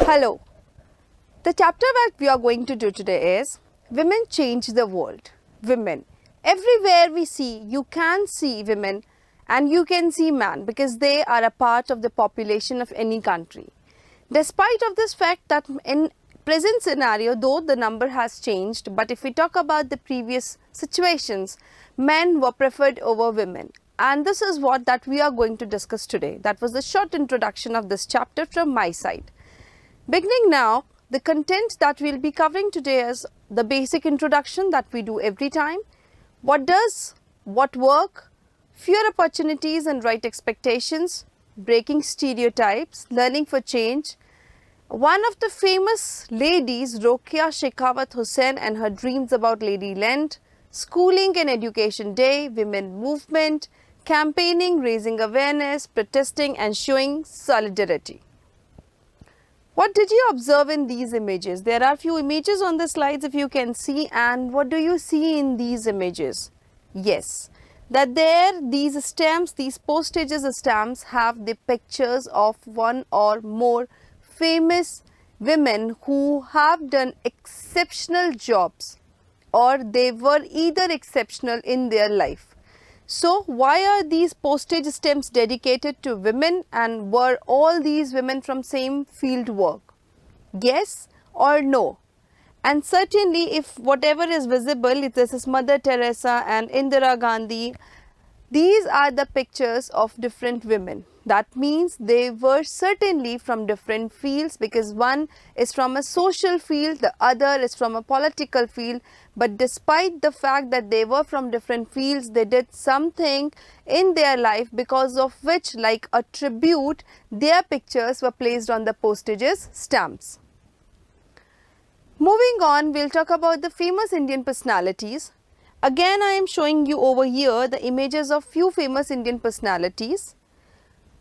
Hello. The chapter that we are going to do today is Women Change the World. Women. Everywhere we see, you can see women and you can see man because they are a part of the population of any country. Despite of this fact that in present scenario, though the number has changed, but if we talk about the previous situations, men were preferred over women. And this is what that we are going to discuss today. That was the short introduction of this chapter from my side. Beginning now, the content that we will be covering today is the basic introduction that we do every time. What does, what work, fewer opportunities and right expectations, breaking stereotypes, learning for change. One of the famous ladies, Rokia Shekhawat Hussain and her dreams about Lady Land, schooling and education day, women movement, campaigning, raising awareness, protesting and showing solidarity. What did you observe in these images? There are few images on the slides if you can see, and what do you see in these images? Yes, that these stamps, these postages stamps have the pictures of one or more famous women who have done exceptional jobs or they were either exceptional in their life. So, why are these postage stamps dedicated to women, and were all these women from same field work? Yes or no? And certainly if whatever is visible, if this is Mother Teresa and Indira Gandhi, these are the pictures of different women. That means they were certainly from different fields, because one is from a social field, the other is from a political field. But despite the fact that they were from different fields, they did something in their life because of which, like a tribute, their pictures were placed on the postages stamps. Moving on, we'll talk about the famous Indian personalities. Again, I am showing you over here the images of few famous Indian personalities.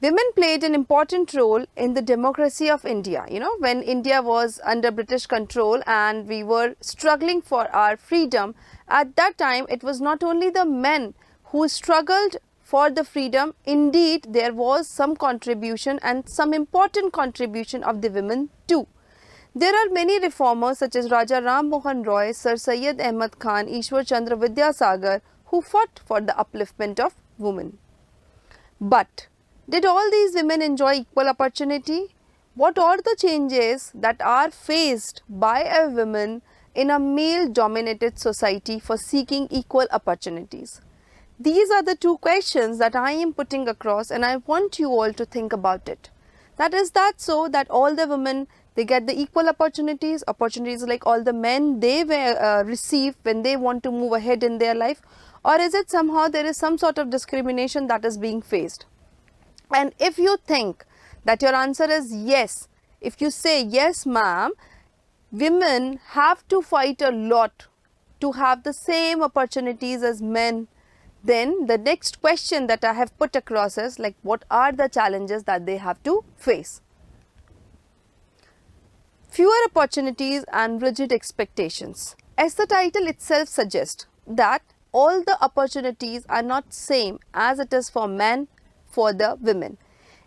Women played an important role in the democracy of India. You know, when India was under British control and we were struggling for our freedom, at that time it was not only the men who struggled for the freedom. Indeed, there was some contribution and some important contribution of the women too. There are many reformers such as Raja Ram Mohan Roy, Sir Syed Ahmad Khan, Ishwar Chandra Vidyasagar, who fought for the upliftment of women. But did all these women enjoy equal opportunity? What are the changes that are faced by a woman in a male-dominated society for seeking equal opportunities? These are the two questions that I am putting across, and I want you all to think about it. That is that so that all the women, they get the equal opportunities like all the men they receive when they want to move ahead in their life, or is it somehow there is some sort of discrimination that is being faced? And if you think that your answer is yes, if you say yes ma'am, women have to fight a lot to have the same opportunities as men, then the next question that I have put across is like, what are the challenges that they have to face? Fewer opportunities and rigid expectations. As the title itself suggests, that all the opportunities are not same as it is for men, for the women.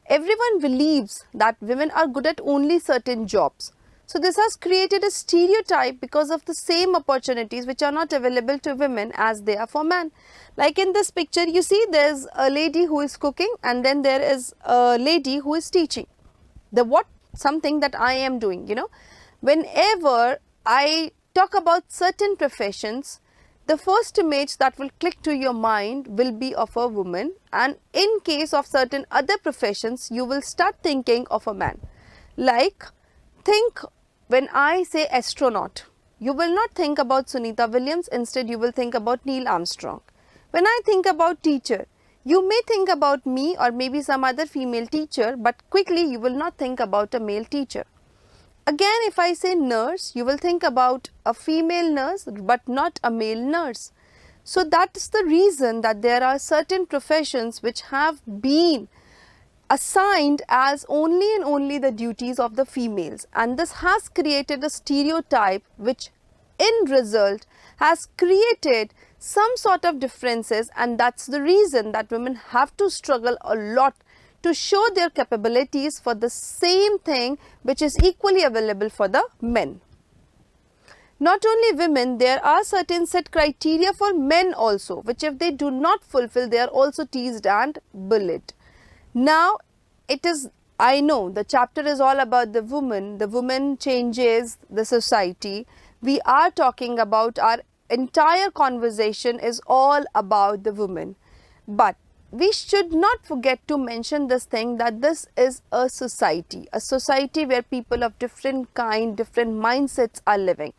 Everyone believes that women are good at only certain jobs. So this has created a stereotype because of the same opportunities which are not available to women as they are for men. Like in this picture, you see there's a lady who is cooking and then there is a lady who is teaching. Something that I am doing, you know. Whenever I talk about certain professions, the first image that will click to your mind will be of a woman, and in case of certain other professions, you will start thinking of a man. Like, think when I say astronaut, you will not think about Sunita Williams, instead you will think about Neil Armstrong. When I think about teacher, you may think about me or maybe some other female teacher, but quickly you will not think about a male teacher. Again, if I say nurse, you will think about a female nurse but not a male nurse. So that is the reason that there are certain professions which have been assigned as only and only the duties of the females, and this has created a stereotype which in result has created some sort of differences, and that's the reason that women have to struggle a lot to show their capabilities for the same thing which is equally available for the men. Not only women, there are certain set criteria for men also, which if they do not fulfill, they are also teased and bullied. Now, I know the chapter is all about the woman changes the society. We are talking about, our entire conversation is all about the woman. But we should not forget to mention this thing, that this is a society where people of different kind, different mindsets are living.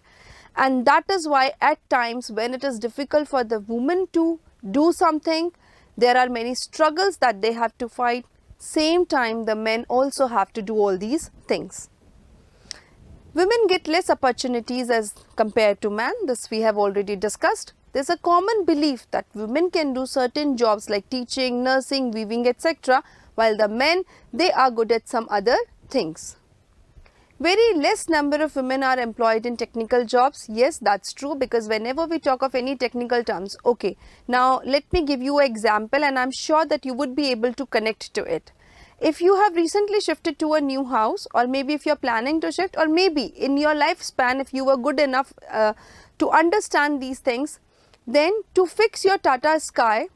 And that is why at times when it is difficult for the woman to do something, there are many struggles that they have to fight. Same time, the men also have to do all these things. Women get less opportunities as compared to men. This we have already discussed. There's a common belief that women can do certain jobs like teaching, nursing, weaving, etc. while the men, they are good at some other things. Very less number of women are employed in technical jobs. Yes, that's true, because whenever we talk of any technical terms, okay, now let me give you an example and I'm sure that you would be able to connect to it. If you have recently shifted to a new house, or maybe if you're planning to shift, or maybe in your lifespan, if you were good enough to understand these things, then to fix your Tata Sky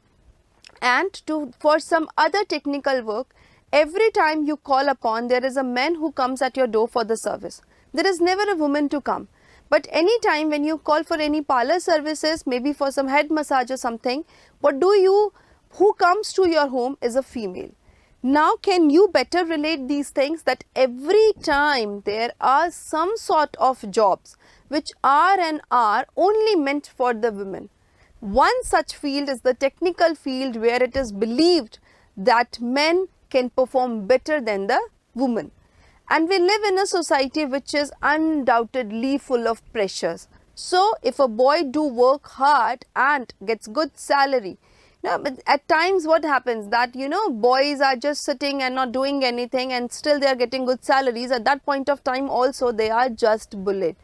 and for some other technical work, every time you call upon, there is a man who comes at your door for the service. There is never a woman to come. But any time when you call for any parlor services, maybe for some head massage or something, who comes to your home is a female. Now, can you better relate these things, that every time there are some sort of jobs which are only meant for the women. One such field is the technical field, where it is believed that men can perform better than the woman. And we live in a society which is undoubtedly full of pressures. So, if a boy do work hard and gets good salary, now, but at times what happens that, boys are just sitting and not doing anything and still they are getting good salaries. At that point of time also they are just bullied.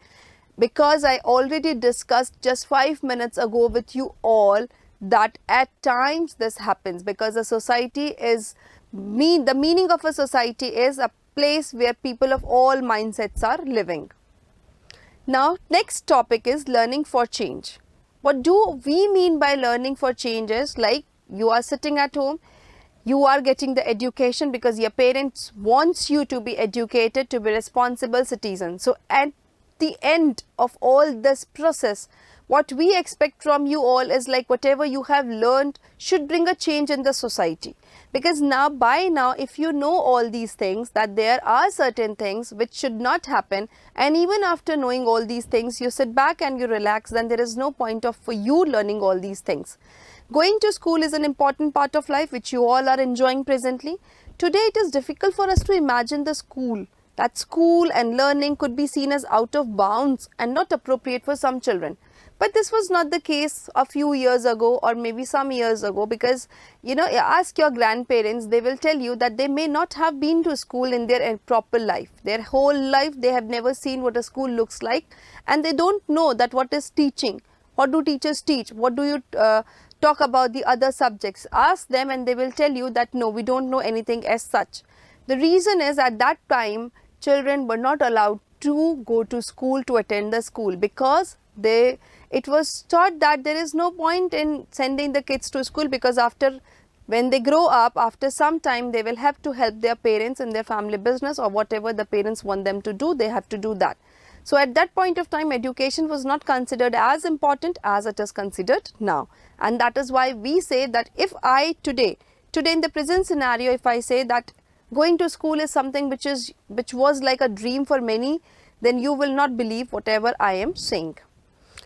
Because I already discussed just 5 minutes ago with you all that at times this happens, because a society is, the meaning of a society is a place where people of all mindsets are living. Now, next topic is learning for change. What do we mean by learning for change is, like, you are sitting at home, you are getting the education because your parents wants you to be educated, to be responsible citizens. So at the end of all this process, what we expect from you all is like whatever you have learned should bring a change in the society. Because by now, if you know all these things, that there are certain things which should not happen, and even after knowing all these things, you sit back and you relax, then there is no point for you learning all these things. Going to school is an important part of life which you all are enjoying presently. Today it is difficult for us to imagine the school. That school and learning could be seen as out of bounds and not appropriate for some children. But this was not the case a few years ago, or maybe some years ago, because ask your grandparents, they will tell you that they may not have been to school in their proper life. Their whole life they have never seen what a school looks like, and they don't know that what is teaching. What do teachers teach? What do you talk about the other subjects? Ask them and they will tell you that no, we don't know anything as such. The reason is, at that time children were not allowed to go to school, to attend the school, because it was thought that there is no point in sending the kids to school, because when they grow up, after some time they will have to help their parents in their family business, or whatever the parents want them to do, they have to do that. So at that point of time, education was not considered as important as it is considered now. And that is why we say that if I today in the present scenario, if I say that going to school is something which was like a dream for many, then you will not believe whatever I am saying.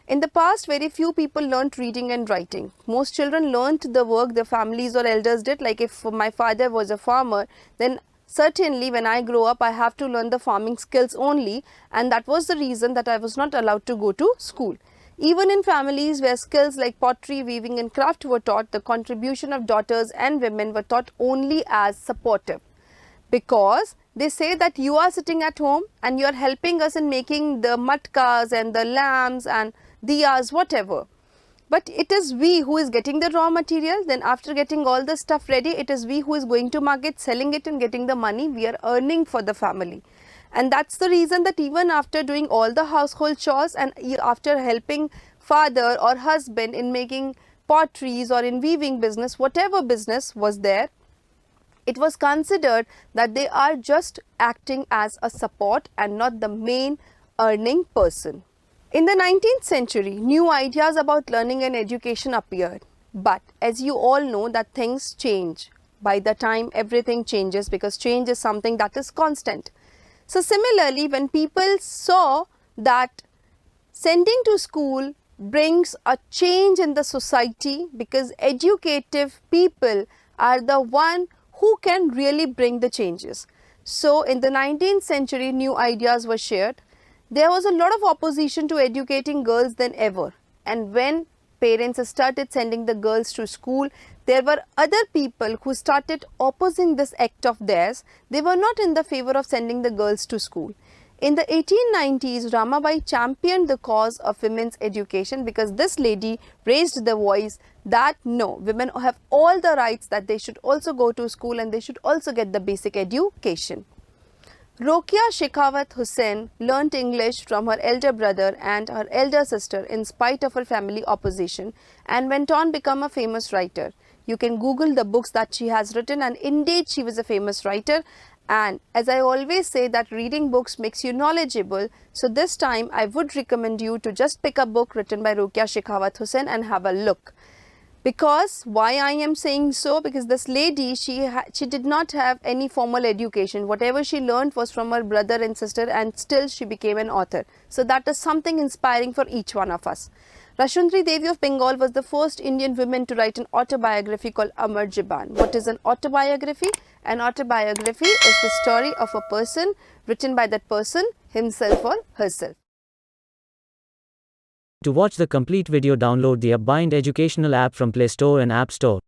In the past, very few people learnt reading and writing. Most children learnt the work their families or elders did. Like if my father was a farmer, then certainly when I grow up, I have to learn the farming skills only, and that was the reason that I was not allowed to go to school. Even in families where skills like pottery, weaving and craft were taught, the contribution of daughters and women were taught only as supportive. Because they say that you are sitting at home and you are helping us in making the matkas and the lamps and diyas, whatever. But it is we who is getting the raw material. Then after getting all the stuff ready, it is we who is going to market, selling it and getting the money. We are earning for the family. And that's the reason that even after doing all the household chores and after helping father or husband in making potteries or in weaving business, whatever business was there, it was considered that they are just acting as a support and not the main earning person. In the 19th century, new ideas about learning and education appeared. But as you all know that things change. By the time everything changes, because change is something that is constant. So similarly, when people saw that sending to school brings a change in the society, because educative people are the one who can really bring the changes. So in the 19th century, new ideas were shared. There was a lot of opposition to educating girls than ever. And when parents started sending the girls to school, there were other people who started opposing this act of theirs. They were not in the favor of sending the girls to school. In the 1890s, Ramabai championed the cause of women's education, because this lady raised the voice that no, women have all the rights, that they should also go to school and they should also get the basic education. Rokia Shekhawat Hussain learnt English from her elder brother and her elder sister in spite of her family opposition, and went on to become a famous writer. You can Google the books that she has written, and indeed she was a famous writer. And as I always say that reading books makes you knowledgeable, so this time I would recommend you to just pick a book written by Rokia Shekhawat Hussain and have a look. Because why I am saying so, because this lady, she did not have any formal education. Whatever she learned was from her brother and sister, and still she became an author. So that is something inspiring for each one of us. Rashundri Devi of Bengal was the first Indian woman to write an autobiography called Amar Jaban. What is an autobiography? An autobiography is the story of a person written by that person himself or herself. To watch the complete video, download the Upbind educational app from Play Store and App Store.